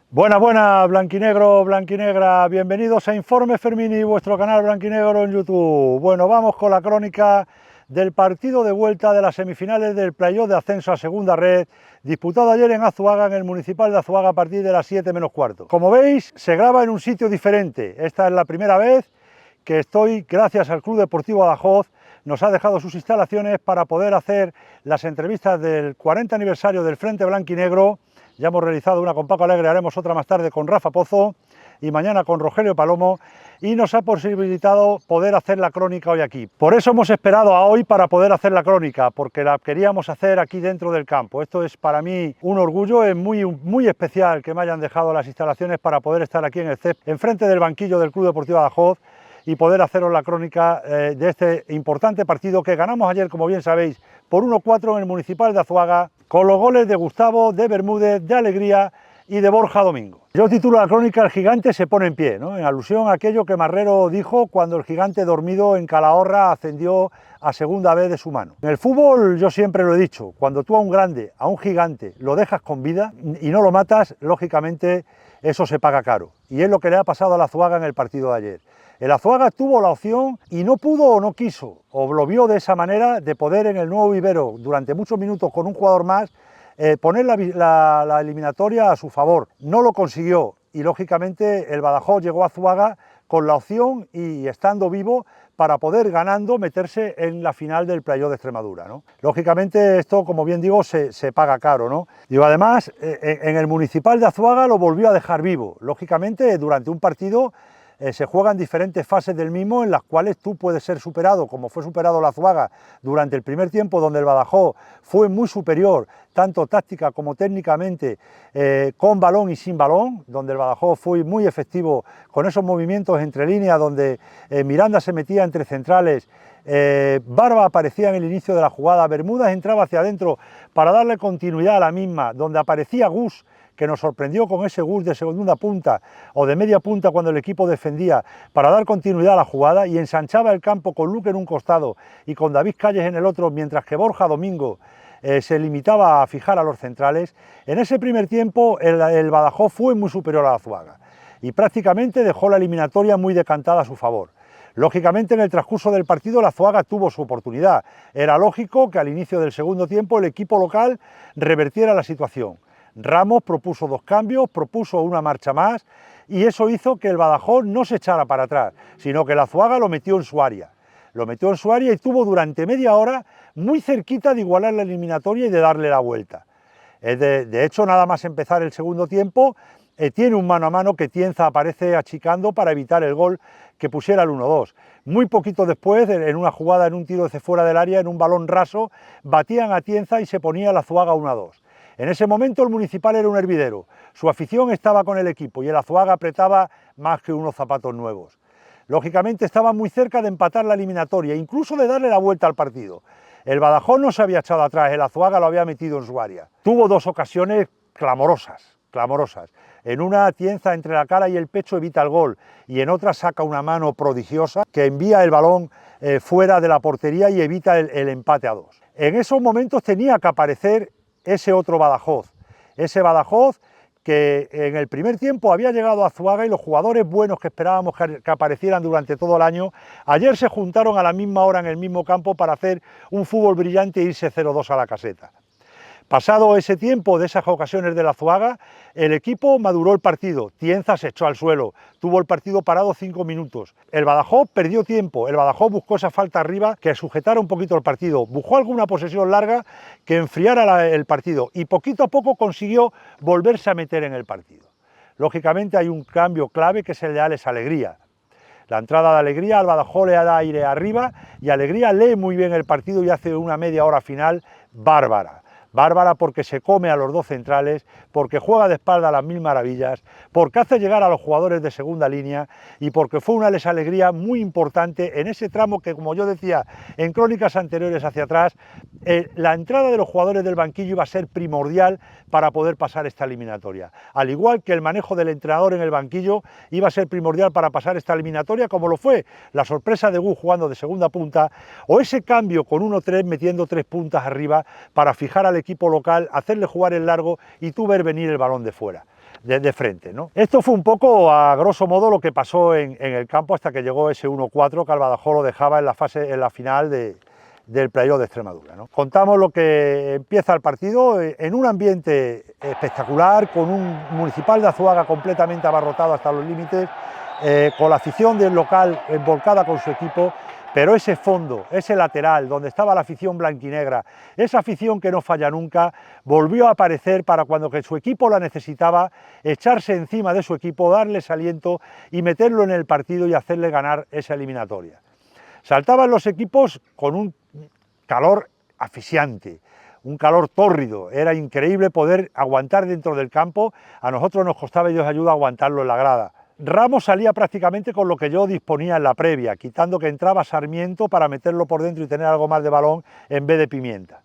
Buenas, buenas, blanquinegro, blanquinegra, bienvenidos a Informe Fermini, vuestro canal blanquinegro en YouTube. Bueno, vamos con la crónica del partido de vuelta de las semifinales del playoff de ascenso a segunda red, disputado ayer en Azuaga, en el Municipal de Azuaga, a partir de las 7 menos cuarto. Como veis, se graba en un sitio diferente. Esta es la primera vez que estoy, gracias al Club Deportivo Badajoz, nos ha dejado sus instalaciones para poder hacer las entrevistas del 40 aniversario del Frente Blanquinegro. Ya hemos realizado una con Paco Alegre, haremos otra más tarde con Rafa Pozo y mañana con Rogelio Palomo, y nos ha posibilitado poder hacer la crónica hoy aquí. Por eso hemos esperado a hoy para poder hacer la crónica, porque la queríamos hacer aquí dentro del campo. Esto es para mí un orgullo, es muy especial que me hayan dejado las instalaciones para poder estar aquí en el CEP, enfrente del banquillo del Club Deportivo Badajoz, y poder haceros la crónica de este importante partido que ganamos ayer, como bien sabéis, por 1-4 en el Municipal de Azuaga, con los goles de Gustavo, de Bermúdez, de Alegría y de Borja Domingo. Yo titulo la crónica "El gigante se pone en pie", ¿no?, en alusión a aquello que Marrero dijo cuando el gigante dormido en Calahorra ascendió a segunda vez de su mano. En el fútbol, yo siempre lo he dicho, cuando tú a un grande, a un gigante, lo dejas con vida y no lo matas, lógicamente eso se paga caro. Y es lo que le ha pasado al Azuaga en el partido de ayer. El Azuaga tuvo la opción y no pudo o no quiso, o lo vio de esa manera, de poder en el nuevo vivero durante muchos minutos con un jugador más poner la eliminatoria a su favor. No lo consiguió y lógicamente el Badajoz llegó a Azuaga con la opción y estando vivo para poder, ganando, meterse en la final del playoff de Extremadura, ¿no? Lógicamente esto, como bien digo, se paga caro, ¿no? Digo, además, en el Municipal de Azuaga lo volvió a dejar vivo. Lógicamente, durante un partido se juegan diferentes fases del mismo en las cuales tú puedes ser superado, como fue superado el Azuaga durante el primer tiempo, donde el Badajoz fue muy superior, tanto táctica como técnicamente, con balón y sin balón, donde el Badajoz fue muy efectivo con esos movimientos entre líneas, donde Miranda se metía entre centrales, Barba aparecía en el inicio de la jugada, Bermúdez entraba hacia adentro para darle continuidad a la misma, donde aparecía Gus, que nos sorprendió con ese Gus de segunda punta o de media punta cuando el equipo defendía, para dar continuidad a la jugada, y ensanchaba el campo con Luque en un costado y con David Calles en el otro, mientras que Borja Domingo se limitaba a fijar a los centrales. En ese primer tiempo el Badajoz fue muy superior a la Azuaga y prácticamente dejó la eliminatoria muy decantada a su favor. Lógicamente, en el transcurso del partido la Azuaga tuvo su oportunidad. Era lógico que al inicio del segundo tiempo el equipo local revertiera la situación. Ramos propuso dos cambios, propuso una marcha más, y eso hizo que el Badajoz no se echara para atrás, sino que el Azuaga lo metió en su área. Lo metió en su área y estuvo durante media hora muy cerquita de igualar la eliminatoria y de darle la vuelta. De hecho, nada más empezar el segundo tiempo, tiene un mano a mano que Tienza aparece achicando para evitar el gol que pusiera el 1-2. Muy poquito después, en una jugada, en un tiro desde fuera del área, en un balón raso, batían a Tienza y se ponía el Azuaga 1-2. En ese momento el Municipal era un hervidero, su afición estaba con el equipo y el Azuaga apretaba más que unos zapatos nuevos. Lógicamente estaba muy cerca de empatar la eliminatoria, incluso de darle la vuelta al partido. El Badajoz no se había echado atrás, el Azuaga lo había metido en su área. Tuvo dos ocasiones clamorosas. En una, Tienza entre la cara y el pecho evita el gol, y en otra saca una mano prodigiosa que envía el balón fuera de la portería y evita el empate a 2. En esos momentos tenía que aparecer ese otro Badajoz, ese Badajoz que en el primer tiempo había llegado a Azuaga, y los jugadores buenos que esperábamos que aparecieran durante todo el año, ayer se juntaron a la misma hora en el mismo campo para hacer un fútbol brillante e irse 0-2 a la caseta. Pasado ese tiempo de esas ocasiones del Azuaga, el equipo maduró el partido. Tienza se echó al suelo, tuvo el partido parado 5 minutos. El Badajoz perdió tiempo, el Badajoz buscó esa falta arriba que sujetara un poquito el partido, buscó alguna posesión larga que enfriara el partido y poquito a poco consiguió volverse a meter en el partido. Lógicamente hay un cambio clave que es el de Alex Alegría. La entrada de Alegría al Badajoz le da aire arriba y Alegría lee muy bien el partido y hace una media hora final bárbara. Bárbara porque se come a los dos centrales, porque juega de espalda a las mil maravillas, porque hace llegar a los jugadores de segunda línea y porque fue una alegría muy importante en ese tramo que, como yo decía en crónicas anteriores hacia atrás, la entrada de los jugadores del banquillo iba a ser primordial para poder pasar esta eliminatoria. Al igual que el manejo del entrenador en el banquillo iba a ser primordial para pasar esta eliminatoria, como lo fue la sorpresa de Gus jugando de segunda punta, o ese cambio con 1-3 metiendo 3 puntas arriba para fijar al equipo local, hacerle jugar el largo y tú ver venir el balón de fuera. de frente, ¿no? Esto fue un poco, a grosso modo, lo que pasó en el campo hasta que llegó ese 1-4 que el Badajoz lo dejaba en la final del playoff de Extremadura, ¿no? Contamos lo que empieza el partido en un ambiente espectacular, con un Municipal de Azuaga completamente abarrotado hasta los límites, con la afición del local volcada con su equipo, pero ese fondo, ese lateral donde estaba la afición blanquinegra, esa afición que no falla nunca, volvió a aparecer para cuando que su equipo la necesitaba, echarse encima de su equipo, darles aliento y meterlo en el partido y hacerle ganar esa eliminatoria. Saltaban los equipos con un calor asfixiante, un calor tórrido, era increíble poder aguantar dentro del campo, a nosotros nos costaba, Dios ayuda, aguantarlo en la grada. Ramos salía prácticamente con lo que yo disponía en la previa, quitando que entraba Sarmiento para meterlo por dentro y tener algo más de balón en vez de Pimienta.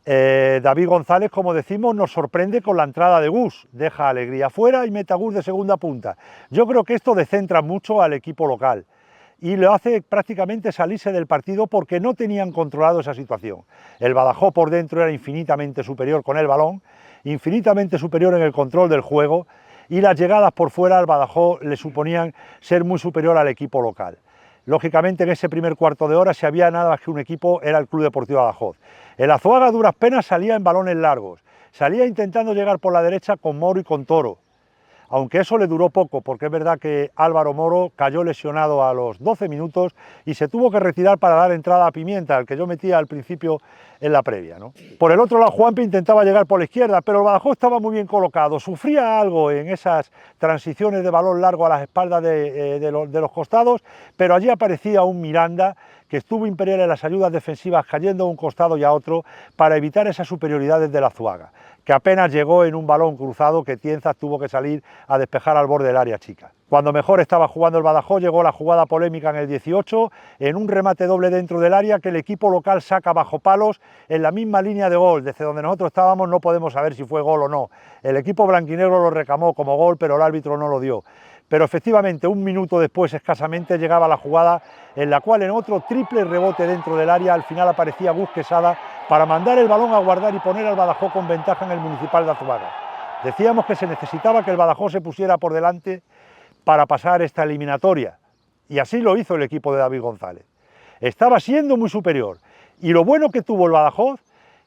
David González, como decimos, nos sorprende con la entrada de Gus, deja a Alegría fuera y mete a Gus de segunda punta. Yo creo que esto descentra mucho al equipo local y lo hace prácticamente salirse del partido porque no tenían controlado esa situación. El Badajoz por dentro era infinitamente superior con el balón, infinitamente superior en el control del juego, y las llegadas por fuera al Badajoz le suponían ser muy superior al equipo local. Lógicamente en ese primer cuarto de hora, si había nada más que un equipo, era el Club Deportivo Badajoz. El Azuaga a duras penas salía en balones largos, salía intentando llegar por la derecha con Moro y con Toro, aunque eso le duró poco, porque es verdad que Álvaro Moro cayó lesionado a los 12 minutos y se tuvo que retirar para dar entrada a Pimienta, al que yo metía al principio en la previa, ¿no? Por el otro lado, Juanpi intentaba llegar por la izquierda, pero el Badajoz estaba muy bien colocado, sufría algo en esas transiciones de balón largo a las espaldas de los costados, pero allí aparecía un Miranda que estuvo imperial en las ayudas defensivas, cayendo a un costado y a otro, para evitar esas superioridades del Azuaga, que apenas llegó en un balón cruzado que Tienzas tuvo que salir a despejar al borde del área chica. Cuando mejor estaba jugando el Badajoz, llegó la jugada polémica en el 18, en un remate doble dentro del área que el equipo local saca bajo palos en la misma línea de gol. Desde donde nosotros estábamos no podemos saber si fue gol o no. El equipo blanquinegro lo reclamó como gol, pero el árbitro no lo dio. Pero efectivamente, un minuto después escasamente llegaba la jugada en la cual en otro triple rebote dentro del área al final aparecía Gus Quesada para mandar el balón a guardar y poner al Badajoz con ventaja en el Municipal de Azuaga. Decíamos que se necesitaba que el Badajoz se pusiera por delante para pasar esta eliminatoria, y así lo hizo el equipo de David González. Estaba siendo muy superior, y lo bueno que tuvo el Badajoz,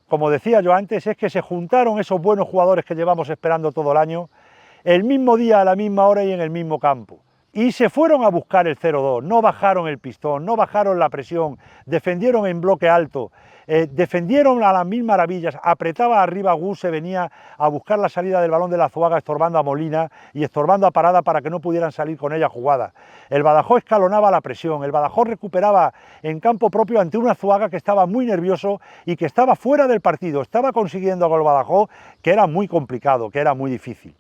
como decía yo antes, es que se juntaron esos buenos jugadores que llevamos esperando todo el año, el mismo día, a la misma hora y en el mismo campo. Y se fueron a buscar el 0-2, no bajaron el pistón, no bajaron la presión, defendieron en bloque alto, defendieron a las mil maravillas, apretaba arriba Gus, se venía a buscar la salida del balón de la Azuaga estorbando a Molina y estorbando a Parada para que no pudieran salir con ella jugada. El Badajoz escalonaba la presión, el Badajoz recuperaba en campo propio ante una Azuaga que estaba muy nervioso y que estaba fuera del partido, estaba consiguiendo con el Badajoz que era muy complicado, que era muy difícil.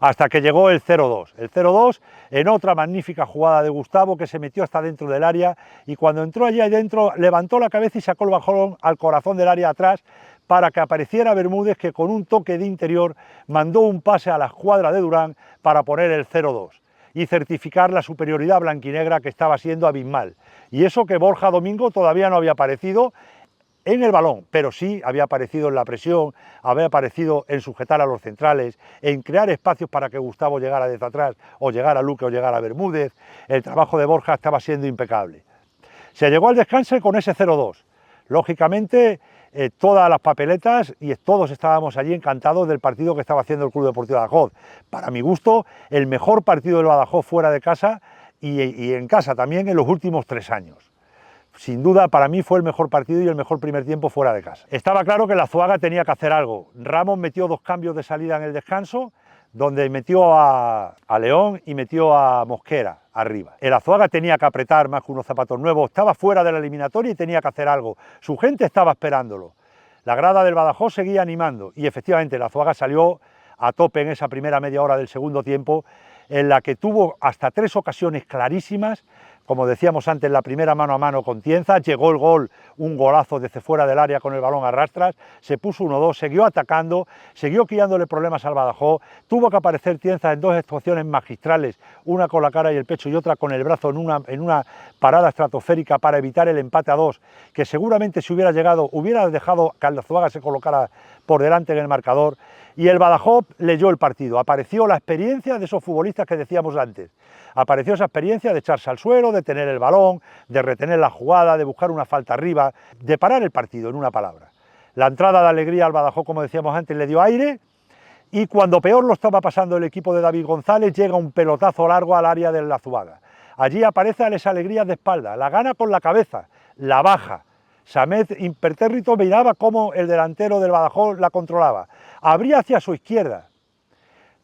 Hasta que llegó el 0-2. El 0-2 en otra magnífica jugada de Gustavo que se metió hasta dentro del área y cuando entró allí adentro levantó la cabeza y sacó el balón al corazón del área atrás para que apareciera Bermúdez, que con un toque de interior mandó un pase a la escuadra de Durán para poner el 0-2 y certificar la superioridad blanquinegra que estaba siendo abismal. Y eso que Borja Domingo todavía no había aparecido en el balón, pero sí había aparecido en la presión, había aparecido en sujetar a los centrales, en crear espacios para que Gustavo llegara desde atrás, o llegara Luque o llegara Bermúdez. El trabajo de Borja estaba siendo impecable. Se llegó al descanso con ese 0-2. Lógicamente, todas las papeletas y todos estábamos allí encantados del partido que estaba haciendo el Club Deportivo Badajoz. Para mi gusto, el mejor partido del Badajoz fuera de casa y en casa también en los últimos 3 años. Sin duda, para mí fue el mejor partido y el mejor primer tiempo fuera de casa. Estaba claro que la Azuaga tenía que hacer algo. Ramos metió 2 cambios de salida en el descanso, donde metió a León y metió a Mosquera arriba. El Azuaga tenía que apretar más que unos zapatos nuevos, estaba fuera de la eliminatoria y tenía que hacer algo. Su gente estaba esperándolo. La grada del Badajoz seguía animando y efectivamente el Azuaga salió a tope en esa primera media hora del segundo tiempo, en la que tuvo hasta 3 ocasiones clarísimas. Como decíamos antes, la primera mano a mano con Tienzas, llegó el gol, un golazo desde fuera del área con el balón a rastras, se puso 1-2, siguió atacando, siguió creándole problemas al Badajoz, tuvo que aparecer Tienzas en 2 actuaciones magistrales, una con la cara y el pecho y otra con el brazo en una parada estratosférica para evitar el empate a 2, que seguramente si hubiera llegado, hubiera dejado que el Azuaga se colocara por delante en el marcador, y el Badajoz leyó el partido. Apareció la experiencia de esos futbolistas que decíamos antes. Apareció esa experiencia de echarse al suelo, de tener el balón, de retener la jugada, de buscar una falta arriba, de parar el partido, en una palabra. La entrada de alegría al Badajoz, como decíamos antes, le dio aire, y cuando peor lo estaba pasando el equipo de David González, llega un pelotazo largo al área del Azuaga. Allí aparece Alex Alegría de espalda, la gana con la cabeza, la baja. Samet impertérrito miraba cómo el delantero del Badajoz la controlaba. Abría hacia su izquierda,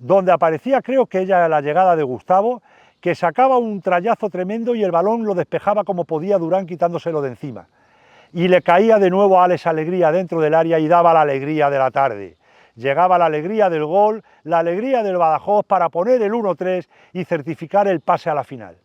donde aparecía, creo que ella, la llegada de Gustavo, que sacaba un trayazo tremendo y el balón lo despejaba como podía Durán, quitándoselo de encima. Y le caía de nuevo a Alex Alegría dentro del área y daba la alegría de la tarde. Llegaba la alegría del gol, la alegría del Badajoz para poner el 1-3 y certificar el pase a la final.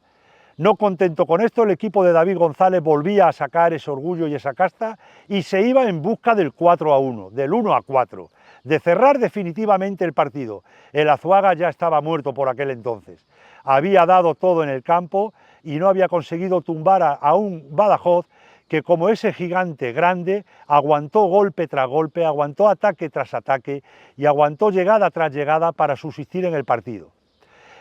No contento con esto, el equipo de David González volvía a sacar ese orgullo y esa casta y se iba en busca del 4-1, del 1-4, de cerrar definitivamente el partido. El Azuaga ya estaba muerto por aquel entonces. Había dado todo en el campo y no había conseguido tumbar a un Badajoz que, como ese gigante grande, aguantó golpe tras golpe, aguantó ataque tras ataque y aguantó llegada tras llegada para subsistir en el partido.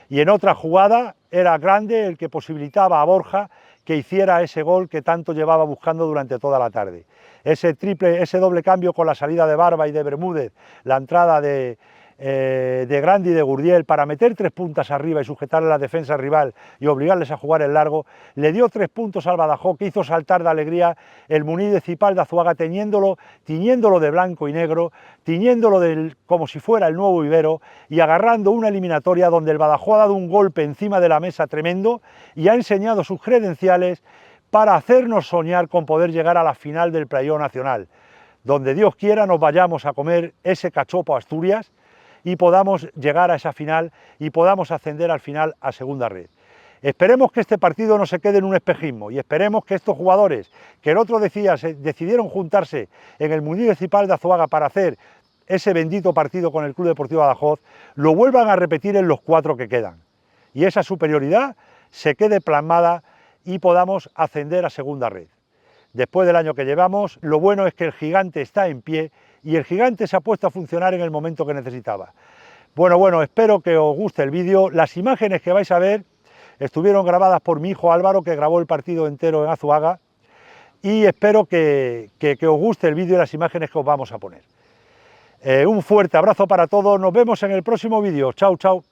Y en otra jugada era Grande el que posibilitaba a Borja que hiciera ese gol que tanto llevaba buscando durante toda la tarde. Ese doble cambio con la salida de Barba y de Bermúdez, la entrada de Grande y de Gurdiel para meter 3 puntas arriba y sujetar a la defensa rival y obligarles a jugar el largo, le dio 3 puntos al Badajoz, que hizo saltar de alegría el municipal de Azuaga, tiñéndolo de blanco y negro, tiñéndolo como si fuera el nuevo Ibero y agarrando una eliminatoria donde el Badajoz ha dado un golpe encima de la mesa tremendo y ha enseñado sus credenciales para hacernos soñar con poder llegar a la final del Playoff Nacional, donde Dios quiera nos vayamos a comer ese cachopo a Asturias y podamos llegar a esa final y podamos ascender al final a segunda red. Esperemos que este partido no se quede en un espejismo y esperemos que estos jugadores que el otro día decidieron juntarse en el municipal de Azuaga para hacer ese bendito partido con el Club Deportivo Badajoz, lo vuelvan a repetir en los 4 que quedan y esa superioridad se quede plasmada y podamos ascender a segunda red. Después del año que llevamos, lo bueno es que el gigante está en pie y el gigante se ha puesto a funcionar en el momento que necesitaba. Bueno, espero que os guste el vídeo. Las imágenes que vais a ver estuvieron grabadas por mi hijo Álvaro, que grabó el partido entero en Azuaga, y espero que os guste el vídeo y las imágenes que os vamos a poner. Un fuerte abrazo para todos, nos vemos en el próximo vídeo. Chao, chao.